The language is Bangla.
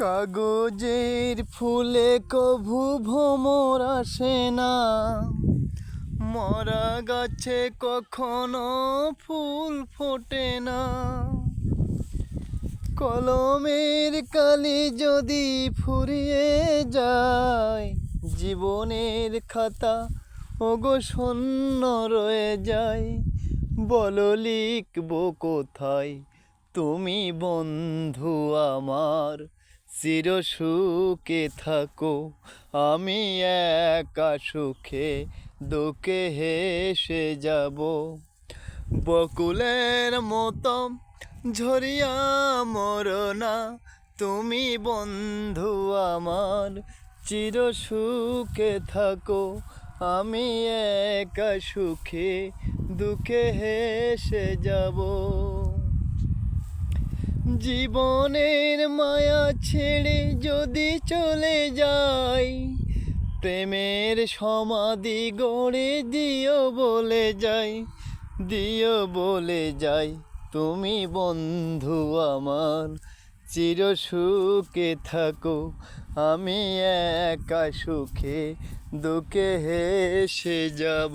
কাগজের ফুলে কভু ভ্রমর আসে না, মরা গাছে কখনো ফুল ফোটে না। কলমের কালি যদি ফুরিয়ে যায়, জীবনের খাতা ওগো শূন্য রয়ে যায়। বলো লিখবো কোথায় তুমি বন্ধু আমার, চির সুখে থাকো আমি একা সুখে দুঃখে হেসে যাব। বকুলের মতো ঝরিয়া মরো না তুমি বন্ধু আমার, চির সুখে থাকো আমি একা সুখে দুঃখে হেসে যাব। জীবনের মায়া ছেড়ে যদি চলে যাই, প্রেমের সমাধি গড়ে দিও বলে যাই, দিও বলে যাই তুমি বন্ধু আমার, চির সুখে থাকো আমি একা সুখে দুঃখে হেসে যাব।